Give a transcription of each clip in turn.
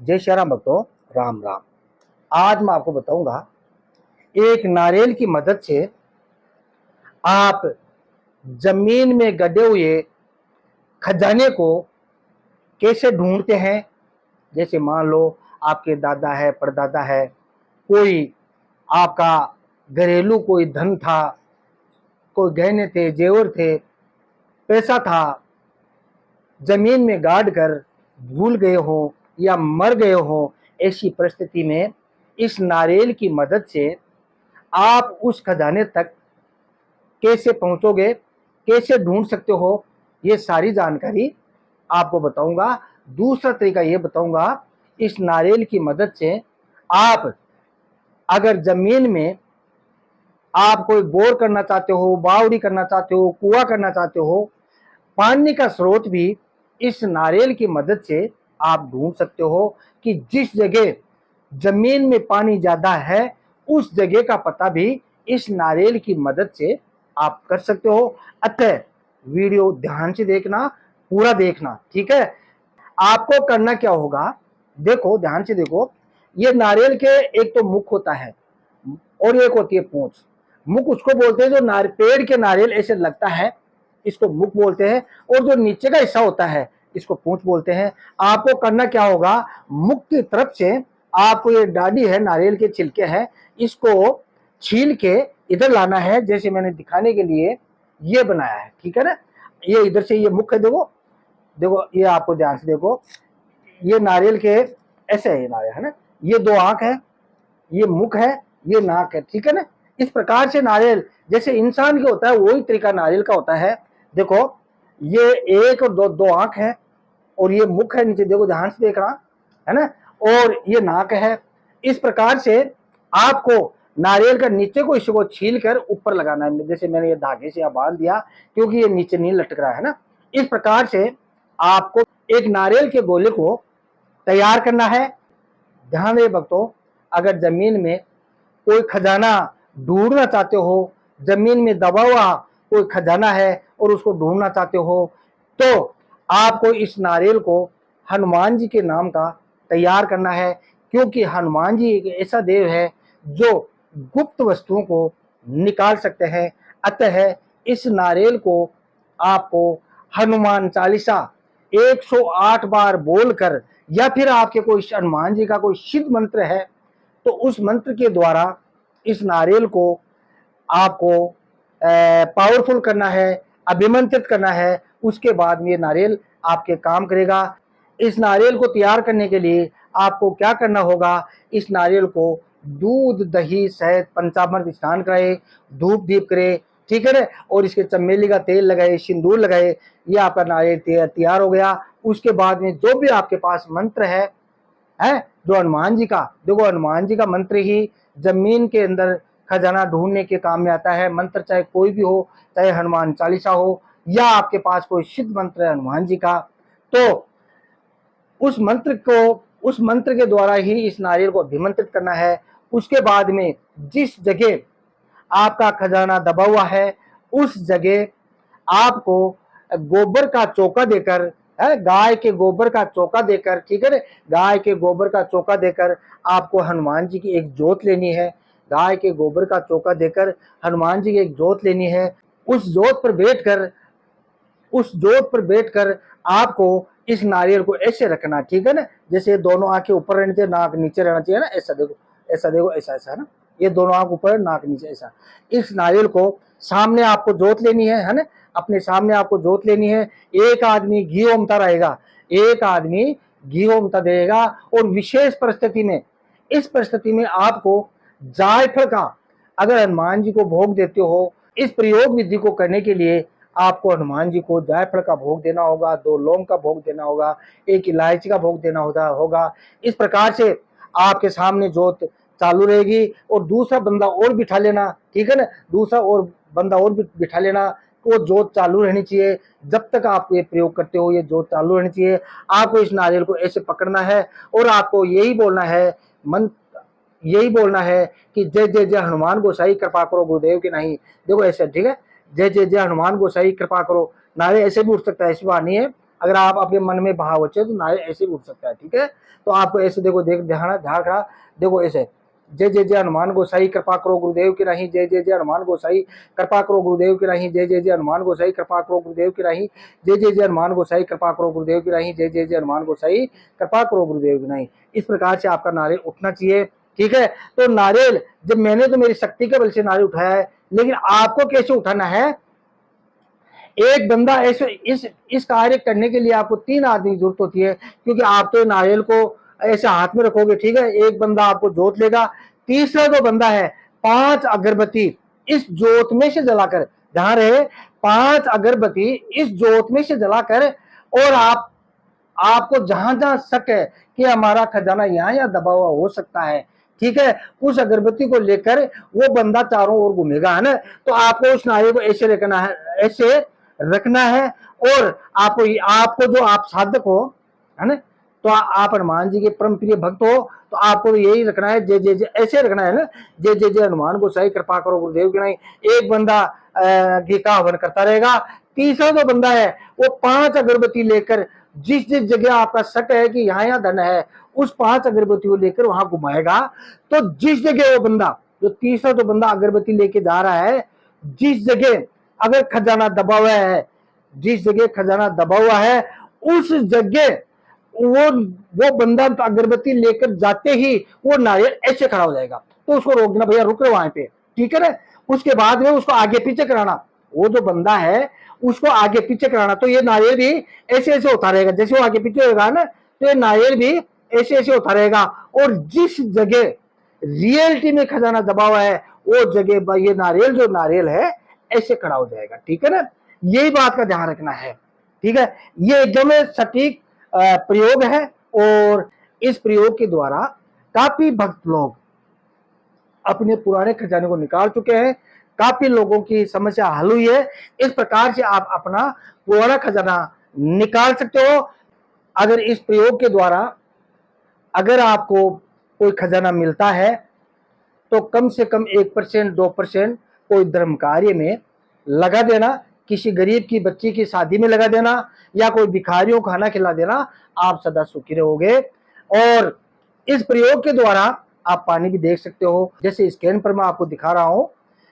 जय श्री राम भक्तों, राम राम। आज मैं आपको बताऊंगा एक नारियल की मदद से आप जमीन में गड़े हुए खजाने को कैसे ढूंढते हैं। जैसे मान लो आपके दादा है, परदादा है, कोई आपका घरेलू कोई धन था, कोई गहने थे, जेवर थे, पैसा था, जमीन में गाड़ कर भूल गए हो या मर गए हो। ऐसी परिस्थिति में इस नारियल की मदद से आप उस खजाने तक कैसे पहुंचोगे, कैसे ढूंढ सकते हो, ये सारी जानकारी आपको बताऊंगा। दूसरा तरीका ये बताऊंगा, इस नारियल की मदद से आप अगर जमीन में आप कोई बोर करना चाहते हो, बावड़ी करना चाहते हो, कुआं करना चाहते हो, पानी का स्रोत भी इस नारियल की मदद से आप ढूंढ सकते हो कि जिस जगह जमीन में पानी ज्यादा है उस जगह का पता भी इस नारियल की मदद से आप कर सकते हो। अतः वीडियो ध्यान से देखना, पूरा देखना, ठीक है। आपको करना क्या होगा, देखो ध्यान से देखो। ये नारियल के एक तो मुख होता है और एक होती है पूंछ। मुख उसको बोलते हैं जो पेड़ के नारियल ऐसे लगता है, इसको मुख बोलते हैं। और जो नीचे का हिस्सा होता है इसको पूंछ बोलते हैं। आपको करना क्या होगा, मुख की तरफ से आपको ये डाली है, नारियल के छिलके हैं, इसको छील के इधर लाना है। जैसे मैंने दिखाने के लिए ये बनाया है, ठीक है ना। ये इधर से ये मुख है, देखो देखो, ये आपको ध्यान से देखो, ये नारियल के ऐसे है, ये नारियल है ना, ये दो आंख है, ये मुख है, ये नाक है, ठीक है ना। इस प्रकार से नारियल जैसे इंसान के होता है वही तरीका नारियल का होता है। देखो ये एक और दो दो आंख है और ये मुख है, नीचे देखो ध्यान से देखना, है ना, और ये नाक है। इस प्रकार से आपको नारियल का नीचे को हिस्से को छील कर ऊपर लगाना है। जैसे मैंने ये धागे से बांध दिया क्योंकि ये नीचे नहीं लटक रहा है ना। इस प्रकार से आपको एक नारियल के गोले को तैयार करना है। ध्यान रहे भक्तों, अगर जमीन में कोई खजाना ढूंढना चाहते हो, जमीन में दबा हुआ कोई खजाना है और उसको ढूंढना चाहते हो, तो आपको इस नारियल को हनुमान जी के नाम का तैयार करना है। क्योंकि हनुमान जी एक ऐसा देव है जो गुप्त वस्तुओं को निकाल सकते हैं। अतः इस नारियल को आपको हनुमान चालीसा 108 बार बोलकर, या फिर आपके कोई हनुमान जी का कोई सिद्ध मंत्र है तो उस मंत्र के द्वारा इस नारियल को आपको पावरफुल करना है, अभिमंत्रित करना है। उसके बाद में ये नारियल आपके काम करेगा। इस नारियल को तैयार करने के लिए आपको क्या करना होगा, इस नारियल को दूध दही शहद पंचामृत स्नान कराए, धूप दीप करे, ठीक है ना, और इसके चमेली का तेल लगाए, सिंदूर लगाए, ये आपका नारियल तैयार हो गया। उसके बाद में जो भी आपके पास मंत्र है जो हनुमान जी का, देखो हनुमान जी का मंत्र ही जमीन के अंदर खजाना ढूंढने के काम में आता है। मंत्र चाहे कोई भी हो, चाहे हनुमान चालीसा हो या आपके पास कोई सिद्ध मंत्र है हनुमान जी का, तो उस मंत्र के द्वारा ही इस नारियल को अभिमंत्रित करना है। उसके बाद में जिस जगह आपका खजाना दबा हुआ है उस जगह आपको गोबर का चौका देकर, है गाय के गोबर का चौका देकर, ठीक है ना, गाय के गोबर का चौका देकर आपको हनुमान जी की एक जोत लेनी है। गाय के गोबर का चौका देकर हनुमान जी की एक जोत लेनी है। उस जोत पर बैठकर उस जोत पर बैठकर आपको इस नारियल को ऐसे रखना, ठीक है ना। जैसे दोनों आंखें ऊपर रहनी चाहिए, नाक नीचे रहना चाहिए ना, ऐसा देखो, ऐसा देखो, ऐसा ऐसा है ना, ये दोनों आंख ऊपर, नाक नीचे, ऐसा। इस नारियल को सामने आपको जोत लेनी है ना, अपने सामने आपको जोत लेनी है। एक आदमी घी ओमता रहेगा, एक आदमी घी ओमता देगा। और विशेष परिस्थिति में, इस परिस्थिति में आपको जायफल का, अगर हनुमान जी को भोग देते हो, इस प्रयोग विधि को करने के लिए आपको हनुमान जी को जायफल का भोग देना होगा, 2 लौंग का भोग देना होगा, 1 इलायची का भोग देना होगा। इस प्रकार से आपके सामने जोत चालू रहेगी। और दूसरा बंदा और बिठा लेना, ठीक है ना, दूसरा और बंदा और बिठा लेना। वो जोत चालू रहनी चाहिए, जब तक आप ये प्रयोग करते हो ये जोत चालू रहनी चाहिए। आपको इस नारियल को ऐसे पकड़ना है और आपको यही बोलना है, मन यही बोलना है कि जय जय जय हनुमान गोसाई कृपा करो गुरुदेव की नहीं। देखो ऐसे, ठीक है, जय जय जय हनुमान गोसाई कृपा करो। नारे ऐसे भी उठ सकता है, ऐसी बात नहीं है। अगर आप अपने मन में भाव होचे तो नारियल ऐसे भी उठ सकता है, ठीक है। तो आपको ऐसे देखो, ध्यान रहा, देखो ऐसे, जय जय जय हनुमान गोसाई कृपा करो गुरुदेव की राही, जय जय जय हनुमान गोसाई कृपा करो गुरुदेव की राही, जय जय जय हनुमान गोसाई कृपा करो गुरुदेव की राही, जय जय जय हनुमान गोसाई कृपा करो गुरुदेव की राही, जय जय जय हनुमान गोसाई कृपा करो गुरुदेव की राही। इस प्रकार से आपका नारियल उठना चाहिए, ठीक है। तो नारियल जब मैंने तो मेरी शक्ति के बल से नारियल उठाया है, लेकिन आपको कैसे उठाना है, एक बंदा ऐसे इस कार्य करने के लिए आपको 3 आदमी की जरूरत होती है, क्योंकि आप तो नारियल को ऐसे हाथ में रखोगे, ठीक है, एक बंदा आपको जोत लेगा, तीसरा जो बंदा है 5 अगरबत्ती इस जोत में से जलाकर, ध्यान रहे, 5 अगरबत्ती इस जोत में से जलाकर, और आपको जहां जहां शक है कि हमारा खजाना यहाँ या दबा हुआ हो सकता है, ठीक है, उस अगरबत्ती को लेकर वो बंदा चारों ओर घूमेगा, है ना। तो आपको उस नारियल को ऐसे रखना है, ऐसे रखना है, और आपको जो आप साधक हो, है ना, तो आप हनुमान जी के परम प्रिय भक्त हो, तो आपको यही रखना है, जय जय जय ऐसे रखना है ना, जय जय जय हनुमान गोसाई कृपा करो गुरुदेव की नहीं। एक बंदा घी का हवन करता रहेगा, तीसरा जो बंदा है वो 5 अगरबत्ती लेकर जिस जिस जगह आपका शक है कि यहाँ यहाँ धन है, उस 5 अगरबत्ती को लेकर वहां घुमाएगा। तो जिस जगह वो बंदा, जो तीसरा जो बंदा अगरबत्ती लेके जा रहा है, जिस जगह अगर खजाना दबा हुआ है, जिस जगह खजाना दबा हुआ है, उस जगह वो बंदा अगरबत्ती लेकर जाते ही वो नारियल ऐसे खड़ा हो जाएगा। तो उसको रोक देना, भैया रुक रहे वहां पे, ठीक है ना। उसके बाद में उसको आगे पीछे कराना, वो जो बंदा है उसको आगे पीछे कराना, तो ये नारियल भी ऐसे ऐसे होता रहेगा, जैसे वो आगे पीछे होगा ना, तो ये नारियल भी ऐसे ऐसे होता रहेगा। और जिस जगह रियलिटी में खजाना दबा हुआ है, वो जगह ये नारियल जो नारियल है ऐसे खड़ा हो जाएगा, ठीक है ना। यही बात का ध्यान रखना है, ठीक है। ये एकदम सटीक प्रयोग है, और इस प्रयोग के द्वारा काफी भक्त लोग अपने पुराने खजाने को निकाल चुके हैं, काफी लोगों की समस्या हल हुई है। इस प्रकार से आप अपना पुराना खजाना निकाल सकते हो। अगर इस प्रयोग के द्वारा अगर आपको कोई खजाना मिलता है, तो कम से कम 1% 2% कोई धर्म कार्य में लगा देना, किसी गरीब की बच्ची की शादी में लगा देना, या कोई भिखारियों को खाना खिला देना, आप सदा सुखी रहोगे। और इस प्रयोग के द्वारा आप पानी भी देख सकते हो, जैसे स्कैन पर मैं आपको दिखा रहा हूं।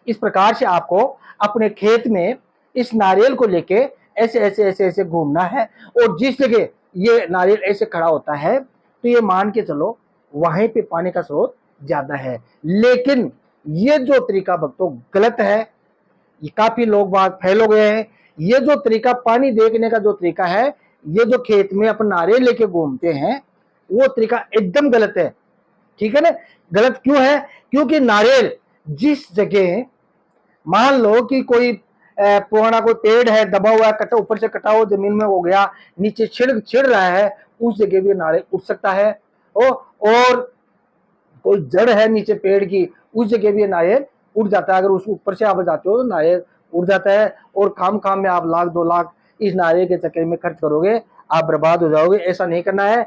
इस प्रकार से आपको अपने खेत में इस नारियल को लेके ऐसे ऐसे ऐसे ऐसे घूमना है, और जिस जगह ये नारियल ऐसे खड़ा होता है, तो ये मान के चलो वहीं पे पानी का स्रोत ज्यादा है। लेकिन ये जो तरीका भक्तों गलत है, ये काफी लोग बाग फैल हो गए हैं। ये जो तरीका पानी देखने का जो तरीका है, ये जो खेत में अपन नारियल लेके घूमते हैं, वो तरीका एकदम गलत है, ठीक है ना। गलत क्यों है, क्योंकि नारियल जिस जगह, मान लो कि कोई पुराना कोई पेड़ है दबा हुआ है, कटा ऊपर से कटा हुआ जमीन में हो गया, नीचे छिड़ रहा है, उस जगह भी नारियल उठ सकता है। और कोई जड़ है नीचे पेड़ की, उस जगह भी नारियल उड़ जाता है। अगर उसके ऊपर से आप जाते हो तो नारियल उड़ जाता है, और खाम खाम में आप 1 लाख 2 लाख इस नारियल के चक्कर में खर्च करोगे, आप बर्बाद हो जाओगे। ऐसा नहीं करना है।